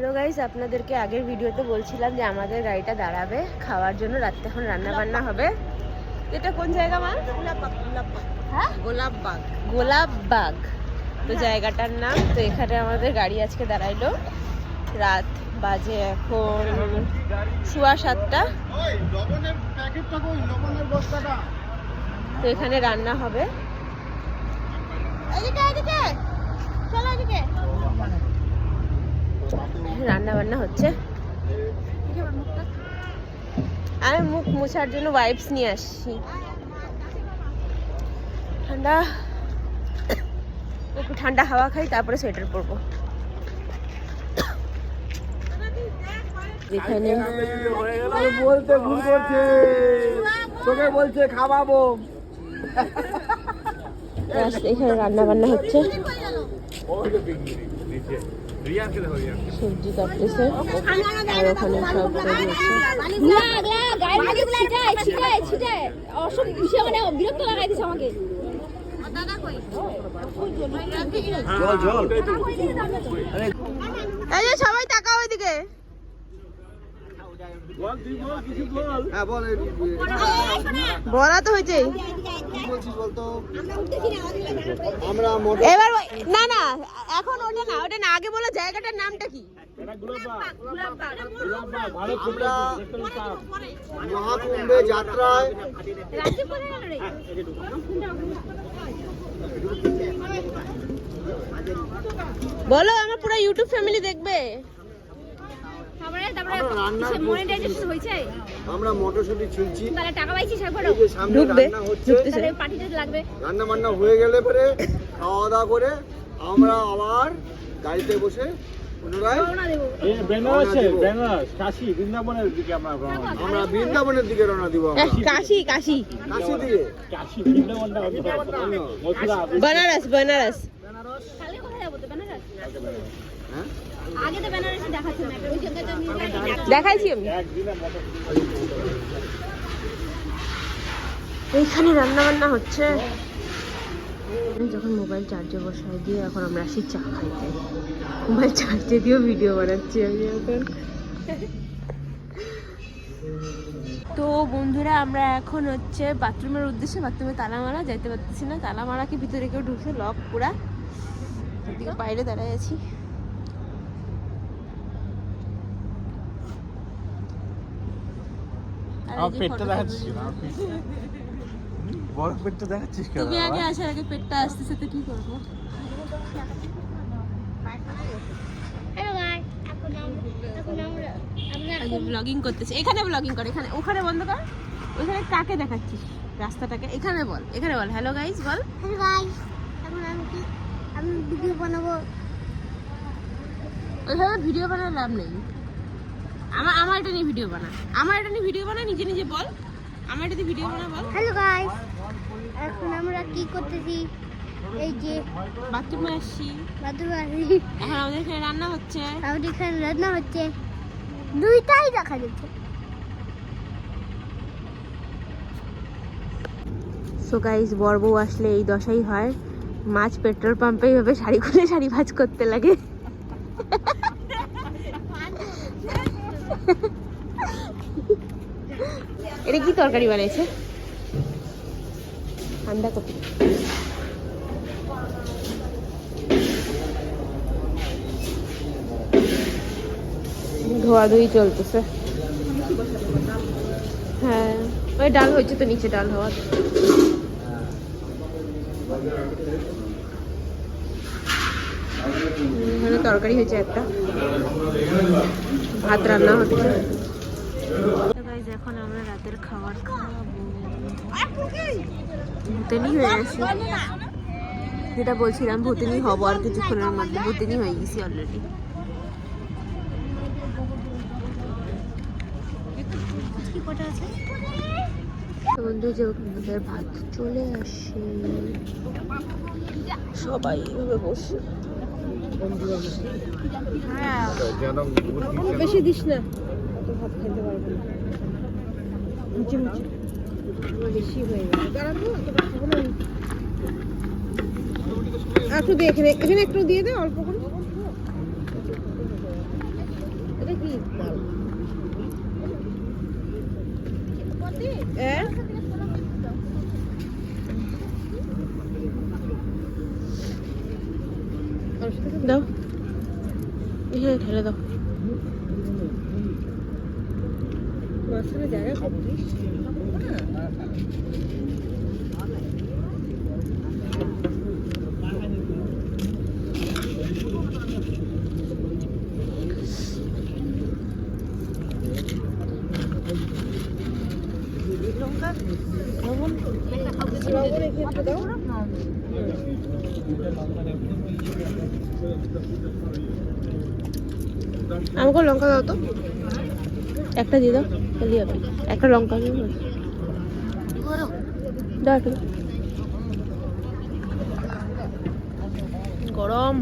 Hello guys, আপনাদেরকে আগের ভিডিওতে বলছিলাম যে আমাদের গাড়িটা দাঁড়াবে খাওয়ার জন্য। রাত্রে এখন রান্না বান্না হবে। এটা কোন জায়গা মা? হ্যাঁ, গোলাপবাগ। গোলাপবাগ তো জায়গাটার নাম। তো এখানে আমাদের গাড়ি আজকে দাঁড়াইলো। রাত বাজে এখন 7:15। তো এখানে রান্না হবে। রান্না বান্না হচ্ছে। আমি মুখ মোছার জন্য ওয়াইপস নিয়ে আসছি। ঠান্ডা, একটু ঠান্ডা হাওয়া খাই, তারপরে সোয়েটার পরবো। এখানে বলতে ভুল করছে, তোকে বলছে খাওয়াবো। এখানে রান্না বান্না হচ্ছে, সবজি কাটতেছে আর ওখানে সব রেডি হচ্ছে। সবাই তাকাও ওইদিকে। বলা তো হয়েছে। এবার না না, এখন ওটা না, ওটা না, আগে বলো জায়গাটার নামটা কি? মহাকুম্ভে যাত্রায় বলো, আমার পুরো ইউটিউব ফ্যামিলি দেখবে। আমরা মটরশুঁটি ছিলছি, ঢুকবে, রান্না বান্না হয়ে গেলে পরে খাওয়া দাওয়া করে আমরা আবার গাড়িতে বসে পুনরায় আমরা বৃন্দাবনের দিকে রওনা দিব। কাশি কাশি কাশি দিকে, বেনারস বেনারস দেখাইছি আমি। এইখানে রান্না বান্না হচ্ছে। যখন মোবাইল চার্জে বসাই দিয়ে এখন আমরা আসি চা খাইতে। মোবাইল চার্জে দিয়েও ভিডিও বানাচ্ছি আমি এখন। তো বন্ধুরা, আমরা এখন হচ্ছে বাথরুমের উদ্দেশ্যে। বাথরুমে তালা মারা, যাইতে পারতেছি না। তালা মারা কি ভিতরে কেউ ঢুকছে, লক পুরা। এদিকে বাইরে দাঁড়ায় আছি। পেটটা দেখাচ্ছিস না, বড় পেটটা দেখাচ্ছিস কেন? তুমি আগে আসার আগে পেটটা আসতেছে তো কি করবো? ব্লগিং করতেছে। এখানে ব্লগিং করে, এখানে ওখানে বন্ধ কর। ওখানে কাকে দেখাচ্ছিস? রাস্তাটাকে। এখানে বল, এখানে বল হ্যালো গাইস বল। হ্যালো গাইস, এখন আমি ভিডিও বানাবো। ওইভাবে ভিডিও বানার লাভ নেই। আমার এটা নিয়ে ভিডিও বানা, আমার এটা নিয়ে ভিডিও বানা, নিজে নিজে বল। আমার এটা ভিডিও বানা বল। হ্যালো গাইস, এখন আমরা কি করতেছি? এই যে বাথরুমে আসছি। এখন আমাদের এখানে রান্না হচ্ছে। আমাদের এখানে রান্না হচ্ছে, দুইটাই দেখা যাচ্ছে। সো গাইস, বর বউ আসলে এই দশাই হয়। মাছ পেট্রোল পাম্পে এইভাবে শাড়ি খুলে শাড়ি ভাজ করতে লাগে। এটা কি তরকারি বানিয়েছে? ঠান্ডা কপি। ধোয়াধুয়ি চলতেছে। হ্যাঁ, ওই ডাল হয়েছে তো, নিচে ডাল হওয়ার। এখানে তরকারি হয়েছে একটা, ভাত রান্না হচ্ছে। এখন আমরা রাতের খাবার খাবো। ভূতেনি হয়ে গেছি, যেটা বলছিলাম ভূতেনি হবো আর কিছুক্ষণের মধ্যে। ভূতেনি হয়ে গেছি অলরেডি। বন্ধু, যে ওদের ভাত চলে আসে, সবাই এভাবে বসে। বেশি দিস না, তো ভাত খেতে পারবো না। মুচি মুচি বেশি হয়ে গেল। একটু দিয়ে এখানে একটু দিয়ে দে, অল্প করে। এটা কি দাও, এখানে ঢেলে দাও। মাঝখানে জায়গা কম। লঙ্কা লবণ লবণ রেখে একটু দাও। আমাকে লঙ্কা দাও তো, একটা দিয়ে দাও, তাহলে হবে। একটা লঙ্কা দিয়ে দাও, দাও একটা। গরম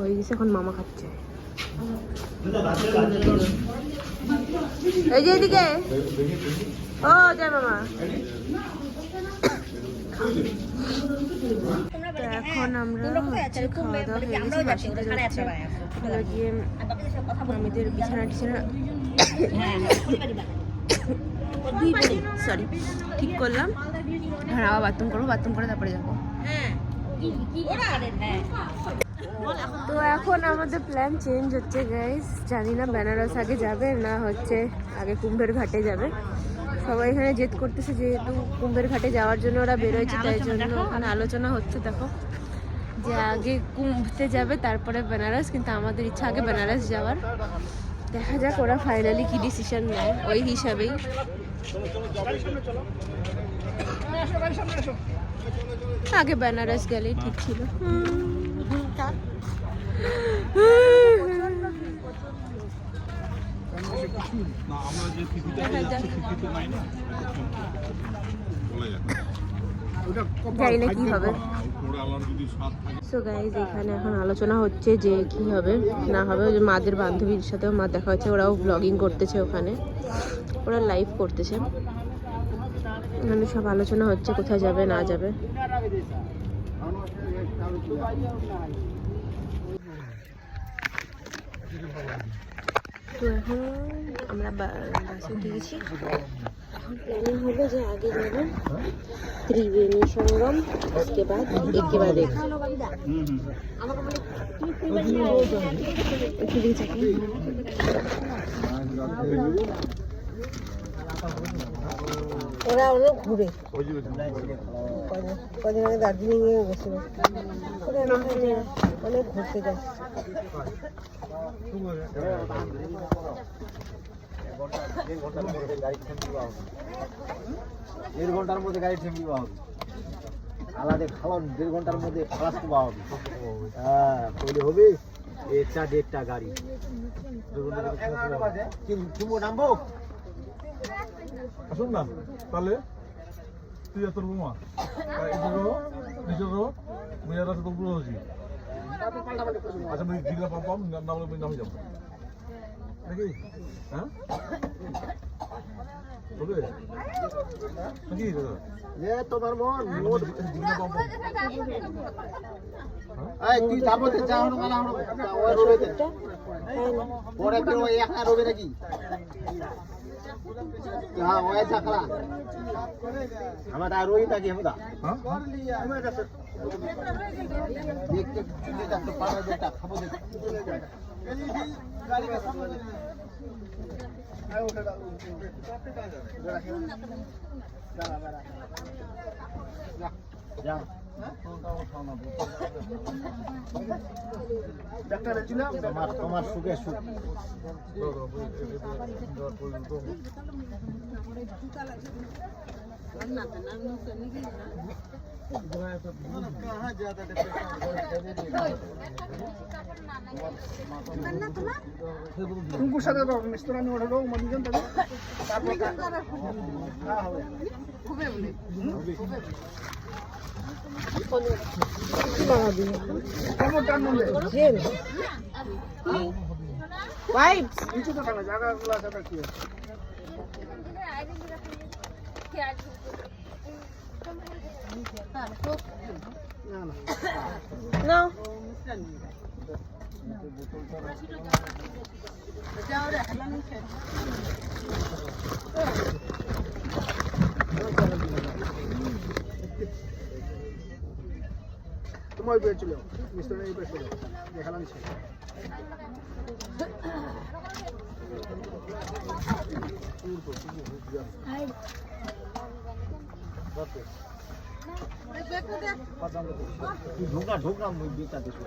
হয়ে গেছে, এখন মামা খাচ্ছে। এই যে এদিকে, ও জয় মামা। এখন আমরা খাওয়া দাওয়া হয়ে গেছে, বাসিতে যাচ্ছে। হলো গিয়ে মামিদের বিছানা টিছানা সরি ঠিক করলাম। হ্যাঁ আবার বাথরুম করবো, বাথরুম করে তারপরে যাবো। তো এখন আমাদের প্ল্যান চেঞ্জ হচ্ছে গাইস। জানি না বেনারস আগে যাবে না হচ্ছে আগে কুম্ভের ঘাটে যাবে। সবাই এখানে জেদ করতেছে, যেহেতু কুম্ভের ঘাটে যাওয়ার জন্য ওরা বেরোয়েছে, তাই জন্য ওখানে আলোচনা হচ্ছে। দেখো যে আগে কুম্ভতে যাবে তারপরে বেনারস, কিন্তু আমাদের ইচ্ছা আগে বেনারস যাওয়ার। দেখা যাক ওরা ফাইনালি কি ডিসিশন নেয়, ওই হিসাবেই। আগে বেনারস গেলেই ঠিক ছিল। জানি না কি হবে। সো গাইজ এখানে এখন আলোচনা হচ্ছে যে কি হবে না হবে। ওই যে মাদের বান্ধবীর সাথেও মা দেখা হচ্ছে, ওরাও ব্লগিং করতেছে ওখানে, ওরা লাইভ করতেছে। এখানে সব আলোচনা হচ্ছে কোথায় যাবে না যাবে। তো এখন আমরা বাসে উঠেছি। এখন প্ল্যানিং হলো যে আগে যাবে ত্রিবেণী সঙ্গম, उसके बाद एक के बाद एक। ওরা অনেক ঘুরে, কদিন আগে দার্জিলিং এ গেছিল, অনেক ঘুরতে যায়। দেড় ঘন্টার মধ্যে গাড়ি থেমে দেওয়া হবে, আলাদা খাওয়ান 1.5 ঘন্টার মধ্যে খালাস দেওয়া হবে। হ্যাঁ তাহলে হবে একটা দেড়টা গাড়ি কিনবো, নামবো। আসুন না তাহলে তুই এত রুমা নিজের মেয়েরা তো পুরো হয়েছি। আচ্ছা আমি জিগলা পাম নামলে নামে যাবো নাকি? হ্যাঁ নাকি তোমার মন জিগলা পাম তুই যাবো পরে একা রবে নাকি? হ্যাঁ ওই চাকলা আমার আর রই থাকি আমরা দেখতে দেখতে পাড়া যেটা খাবো দেখতে যা তোমার সুখে সুখ। না তোমার পেয়ে চলে মিস্টার এই পেয়ে চলে দেখালাম ছিল ঢোকা ঢোকা বিটা দেশ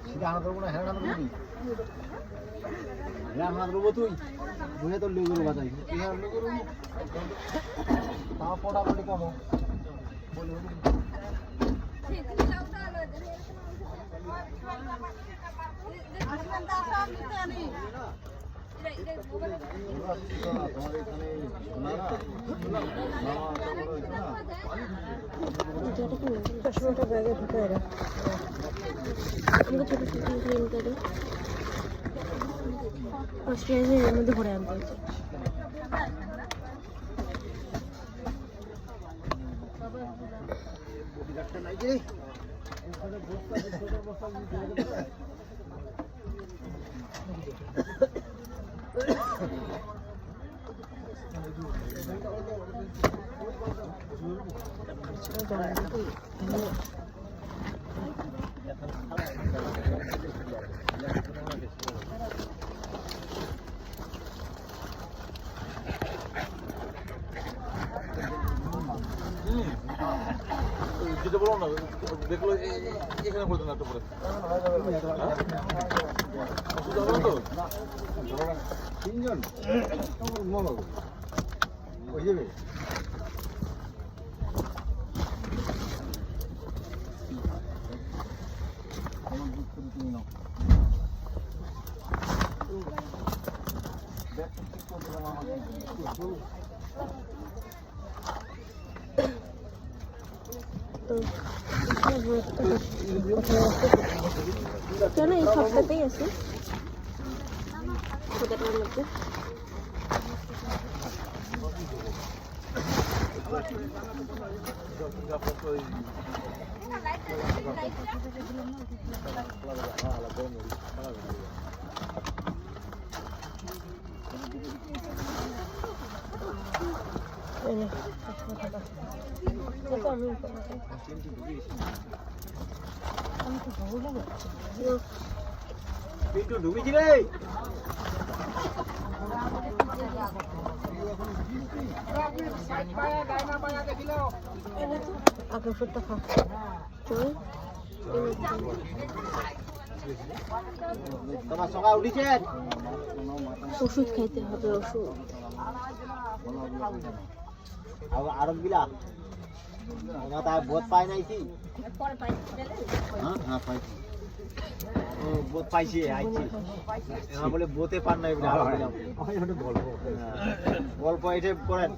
সেটা আনা করবো না হ্যাঁ আনা করবি হ্যাঁ আনা করবো তুই বুঝে তোর লেগুলো বাজাই তাও পড়াপড়ি কমো চশমাটা ব্যাগে ঢুকে রাখ আমরা ছোটো ছোটো ক্লিন করে অস্ট্রেলিয়ার মধ্যে ভরে আনতে হচ্ছে যেটা বলো না দেখলো এখানে পড়তে না একটা পরে অসুবিধা হবে না তো তিনজন ওই যাবে কেন এই সবটাতেই আছে খোদাটার মধ্যে পিন্টু ঢুকেছি রে আগে ফুটটা খা চল তোমার সকাল উঠেছেন ওষুধ খাইতে হবে ওষুধ আরব গিলা আমার তাই বোধ পাই নাই কি হ্যাঁ পাইছি ও বোধ পাইছি আইছি হ্যাঁ বলে বোতে পান নাই বলে আরব গিলাম গল্প গল্প এটা করেন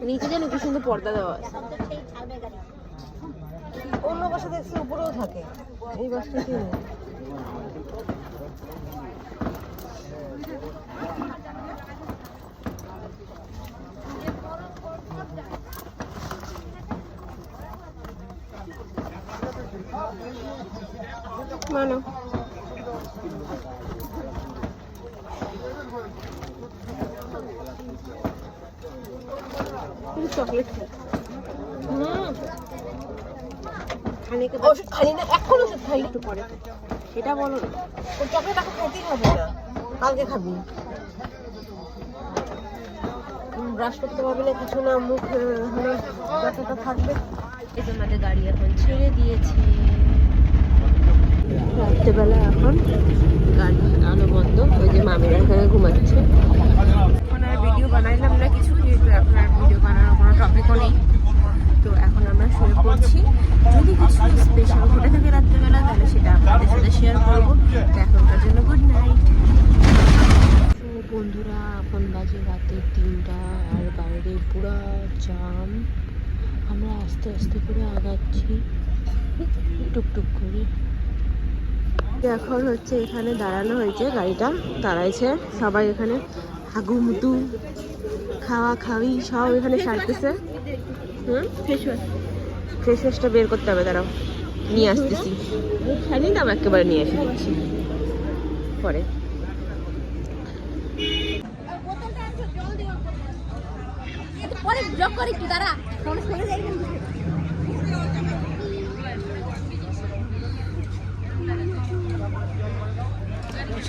নিচে যেন কি সুন্দর পর্দা দেওয়া আছে অন্য বাসা দেখছি উপরেও থাকে এই বাসটা কি মানো চকলেট ওষুধ খালি না এখন ওষুধ খাই একটু পরে এটা বলো না ওই চকলেট এখন খাইতেই হবে না কালকে খাবি ব্রাশ করতে পারবি না কিছু না মুখ হলে ব্যথাটা থাকবে এই যে আমাদের গাড়ি এখন ছেড়ে দিয়েছে রাত্রেবেলা এখন গাড়ি আলো বন্ধ ওই যে মামিরা এখানে ঘুমাচ্ছে এখন আর ভিডিও বানাইলাম না কিছু কিন্তু এখন আর ভিডিও বানানোর কোনো টপিকও নেই তো এখন আমরা শুয়ে পড়ছি যদি কিছু স্পেশাল ঘটে থাকে রাত্রেবেলা তাহলে সেটা আপনাদের সাথে শেয়ার করবো তো এখনকার জন্য গুড নাইট বন্ধুরা এখন বাজে রাতে 3টা আর বাইরে পুরা জাম আমরা আস্তে আস্তে করে আগাচ্ছি টুকটুক করে এখন হচ্ছে এখানে দাঁড়ানো হয়েছে, গাড়িটা দাঁড়াইছে, সবাই এখানে হাগুমুতু খাওয়া খাওয়ি সব এখানে সারতেছে। ফেস ওয়াশটা বের করতে হবে, দাঁড়াও নিয়ে আসতেছি। খাইনি দাম একেবারে নিয়ে এসে দিচ্ছি পরে।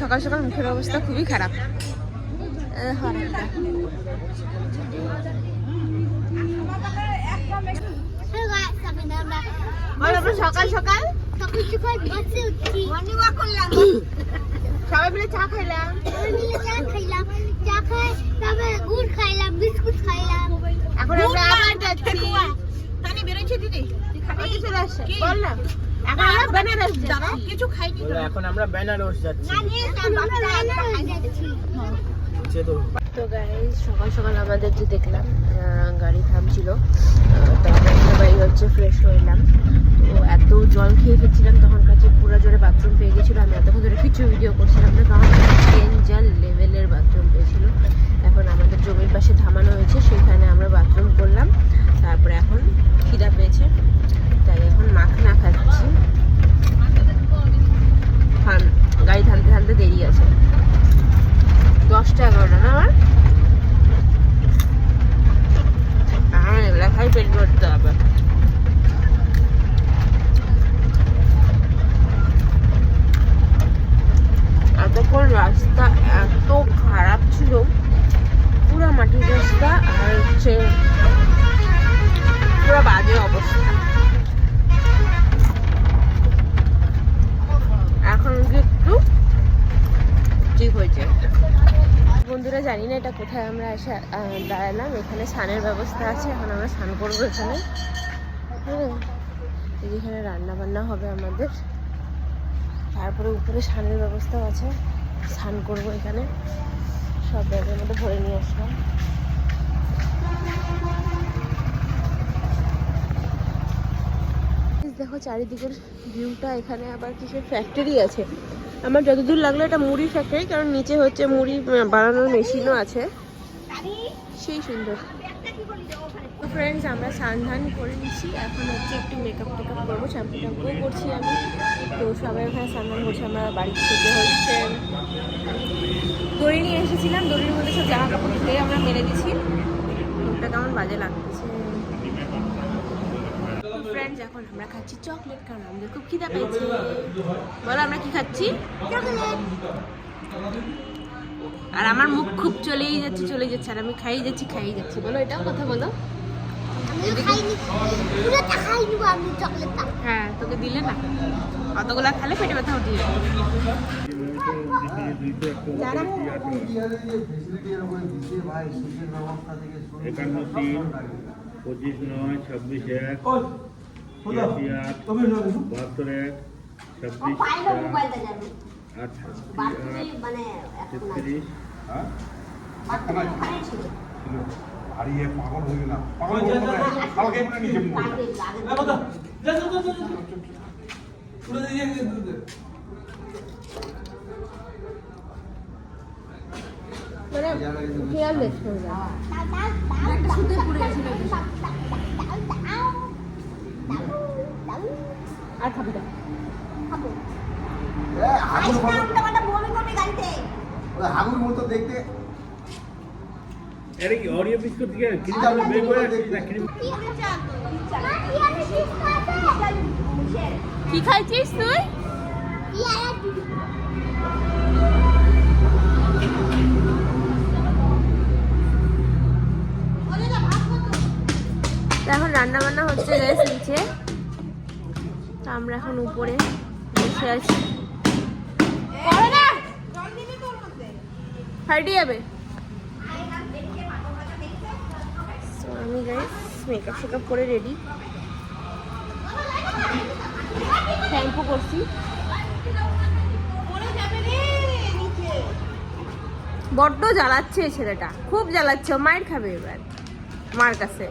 সকাল সকাল মুখের অবস্থা খুবই খারাপ। সকাল সকাল সবাই মিলে চা খাইলাম, গুড় খাইলাম, বিস্কুট খাইলাম। এখন আমরা আবার যাচ্ছি। চলে আসছে বল না, এখন আমরা বেনারস যাচ্ছি। কিছু খাইনি এখন আমরা বেনারস যাচ্ছি। তো গাইস সকাল সকাল আমাদের যে দেখলাম গাড়ি থামছিল, তো আমরা সবাই হচ্ছে ফ্রেশ হইলাম। তো এত জল খেয়ে ফেলছিলাম, তখন কাছে পুরো জোরে বাথরুম পেয়ে গেছিলো। আমি এতক্ষণ ধরে কিছু ভিডিও করছিলাম না, তখন ডেঞ্জার লেভেলের বাথরুম পেয়েছিল। এখন আমাদের জমির পাশে থামানো হয়েছে, সেখানে আমরা বাথরুম করলাম। তারপরে এখন খিদা পেয়েছে, তাই এখন মাখনা খাচ্ছি। গাড়ি থামতে থামতে দেরি আছে, 10টা 11টা না আমার লেখাই পেট করতে হবে। এতক্ষণ রাস্তা এত খারাপ ছিল, পুরো মাটির রাস্তা, আর হচ্ছে পুরো বাজে অবস্থা। এখন একটু ঠিক হয়েছে। বন্ধুরা জানি না এটা কোথায় আমরা এসে দাঁড়ালাম, এখানে স্নানের ব্যবস্থা আছে, এখন আমরা স্নান করবো এখানে। হ্যাঁ, এখানে রান্না বান্না হবে আমাদের, তারপরে উপরে স্নানের ব্যবস্থাও আছে, স্নান করবো এখানে। সব ব্যাগের মধ্যে ভরে নিয়ে আসলাম। দেখো চারিদিকের ভিউটা, এখানে আবার কিসের ফ্যাক্টরি আছে। আমার যতদূর লাগলো এটা মুড়ির ফ্যাক্টরি, কারণ নিচে হচ্ছে মুড়ি বানানোর মেশিনও আছে, সেই সুন্দর। তো ফ্রেন্ডস আমরা স্নান করে নিচ্ছি, এখন হচ্ছে একটু মেকআপ টেকআপ করবো, শ্যাম্পু ট্যাম্পুও করছি আমি। তো সবাই ওখানে স্নান করছি, আমরা বাড়ি থেকে হচ্ছে দড়ি নিয়ে এসেছিলাম, দড়ির মধ্যে সব জামা কাপড় ধুয়ে আমরা মেরে দিচ্ছি। মুখটা কেমন বাজে লাগতেছে। ফ্রেন্ডস এখন আমরা খাচ্ছি চকলেট, কারণ আমাদের খুব খিদা পেয়েছে। বলো আমরা কি খাচ্ছি? চকলেট। আর আমার মুখ খুব চলেই যাচ্ছে, আর আমি খাই যাচ্ছি। বলো এটাও কথা বলো। হ্যাঁ, তোকে দিলে না, অতগুলা খালে পেটে ব্যথা উঠে যাবে। হারিয়ে পাগল হয়ে গেলাম, পাগল হয়ে গেলাম, কালকে মনে নিচে পড়ে আর খাবি না, হাগুর মতো দেখতে। अरे ओरियो बिस्कुट के क्रीम में बेक हुआ है क्रीम কি খাইছিস তুই? এখন রান্না বান্না হচ্ছে গ্যাস নিচে, তো আমরা এখন উপরে বসে আছি। ফাইটে যাবে। আমি গাইস মেকআপ শেকআপ করে রেডি, শ্যাম্পু করছি। বড্ড জ্বালাচ্ছে ছেলেটা, খুব জ্বালাচ্ছে, মায়ের খাবে এবার মার কাছে।